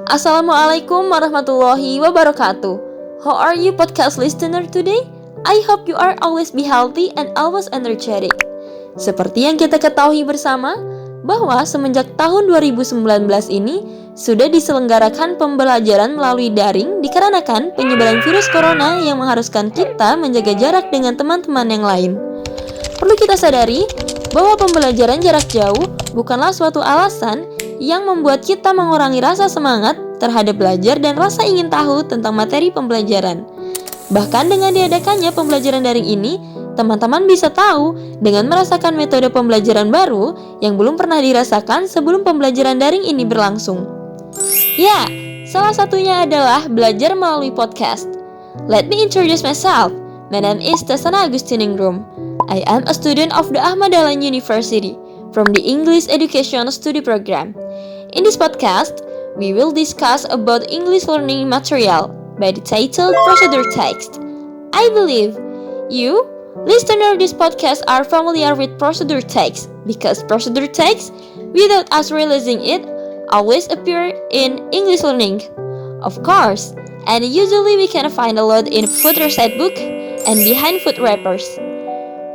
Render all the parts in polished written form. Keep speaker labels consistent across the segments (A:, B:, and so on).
A: Assalamualaikum warahmatullahi wabarakatuh. How are you podcast listener today? I hope you are always be healthy and always energetic. Seperti yang kita ketahui bersama, bahwa semenjak tahun 2019 ini sudah diselenggarakan pembelajaran melalui daring dikarenakan penyebaran virus corona yang mengharuskan kita menjaga jarak dengan teman-teman yang lain. Perlu kita sadari bahwa pembelajaran jarak jauh bukanlah suatu alasan yang membuat kita mengurangi rasa semangat terhadap belajar dan rasa ingin tahu tentang materi pembelajaran. Bahkan dengan diadakannya pembelajaran daring ini, teman-teman bisa tahu dengan merasakan metode pembelajaran baru yang belum pernah dirasakan sebelum pembelajaran daring ini berlangsung. Ya, salah satunya adalah belajar melalui podcast. Let me introduce myself. My name is Tasana Agustiningrum. I am a student of the Ahmad Dahlan University from the English Education Study Program. In this podcast, we will discuss about English learning material by the title Procedure Text. I believe you, listener of this podcast, are familiar with procedure text because procedure text, without us realizing it, always appear in English learning. Of course, and usually we can find a lot in food recipe book and behind food wrappers.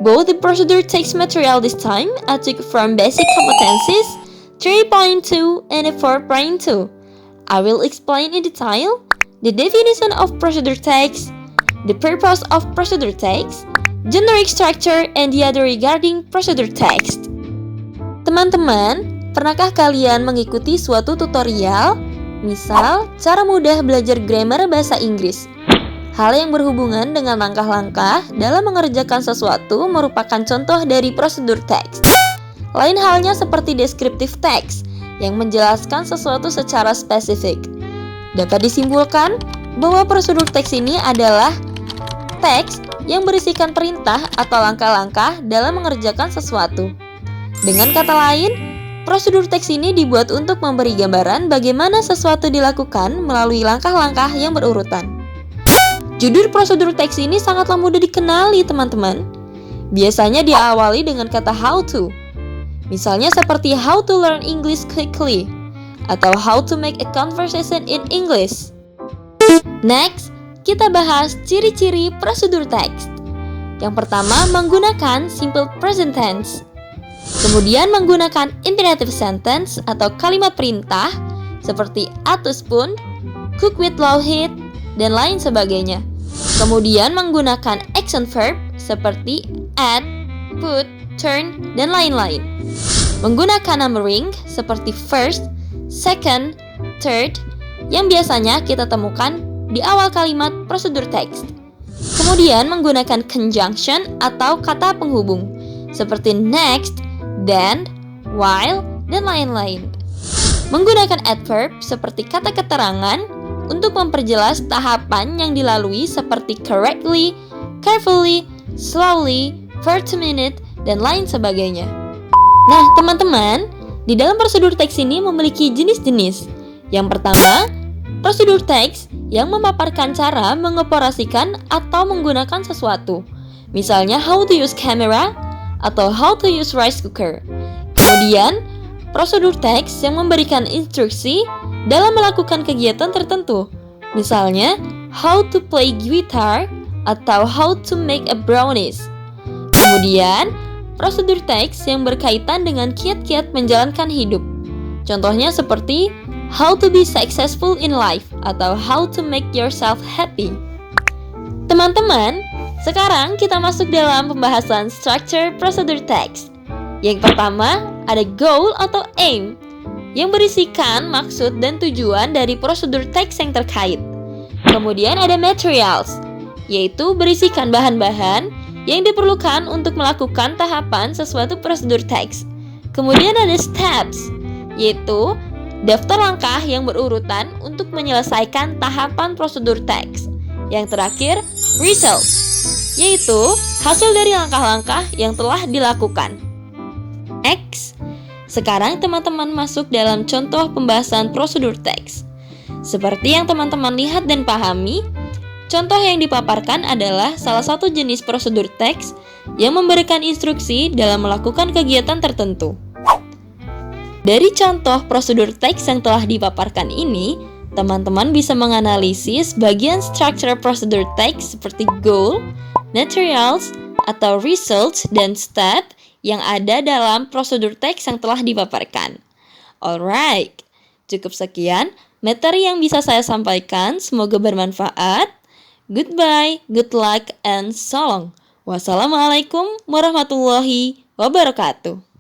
A: Both the procedure text material this time I took from Basic Competencies 3.2 and 4.2. I will explain in detail the definition of procedure text, the purpose of procedure text, generic structure, and the other regarding procedure text. Teman-teman, pernahkah kalian mengikuti suatu tutorial? Misal, cara mudah belajar grammar bahasa Inggris. Hal yang berhubungan dengan langkah-langkah dalam mengerjakan sesuatu merupakan contoh dari prosedur teks. Lain halnya seperti descriptive text yang menjelaskan sesuatu secara spesifik. Dapat disimpulkan bahwa prosedur teks ini adalah teks yang berisikan perintah atau langkah-langkah dalam mengerjakan sesuatu. Dengan kata lain, prosedur teks ini dibuat untuk memberi gambaran bagaimana sesuatu dilakukan melalui langkah-langkah yang berurutan. Judul prosedur teks ini sangatlah mudah dikenali, teman-teman. Biasanya diawali dengan kata how to. Misalnya seperti how to learn English quickly atau how to make a conversation in English. Next, kita bahas ciri-ciri prosedur teks. Yang pertama, menggunakan simple present tense. Kemudian menggunakan imperative sentence atau kalimat perintah seperti at to spoon, cook with low heat, dan lain sebagainya. Kemudian menggunakan action verb seperti add, put, turn, dan lain-lain. Menggunakan numbering seperti first, second, third, yang biasanya kita temukan di awal kalimat prosedur teks. Kemudian menggunakan conjunction atau kata penghubung seperti next, then, while, dan lain-lain. Menggunakan adverb seperti kata keterangan untuk memperjelas tahapan yang dilalui seperti correctly, carefully, slowly, for 2 minutes, dan lain sebagainya. Nah, teman-teman, di dalam prosedur teks ini memiliki jenis-jenis. Yang pertama, prosedur teks yang memaparkan cara mengoperasikan atau menggunakan sesuatu. Misalnya, how to use camera atau how to use rice cooker. Kemudian, prosedur teks yang memberikan instruksi dalam melakukan kegiatan tertentu. Misalnya, how to play guitar atau how to make a brownies. Kemudian, prosedur teks yang berkaitan dengan kiat-kiat menjalankan hidup. Contohnya seperti how to be successful in life atau how to make yourself happy. Teman-teman, sekarang kita masuk dalam pembahasan structure prosedur text. Yang pertama, ada goal atau aim yang berisikan maksud dan tujuan dari prosedur teks yang terkait. Kemudian ada materials, yaitu berisikan bahan-bahan yang diperlukan untuk melakukan tahapan sesuatu prosedur teks. Kemudian ada steps, yaitu daftar langkah yang berurutan untuk menyelesaikan tahapan prosedur teks. Yang terakhir, result, yaitu hasil dari langkah-langkah yang telah dilakukan. Next, sekarang teman-teman masuk dalam contoh pembahasan prosedur teks. Seperti yang teman-teman lihat dan pahami, contoh yang dipaparkan adalah salah satu jenis prosedur teks yang memberikan instruksi dalam melakukan kegiatan tertentu. Dari contoh prosedur teks yang telah dipaparkan ini, Teman-teman bisa menganalisis bagian structure prosedur teks seperti goal, materials, atau results dan step yang ada dalam prosedur teks yang telah dipaparkan. Alright, cukup sekian materi yang bisa saya sampaikan. Semoga bermanfaat. Goodbye, good luck, and so long. Wassalamualaikum warahmatullahi wabarakatuh.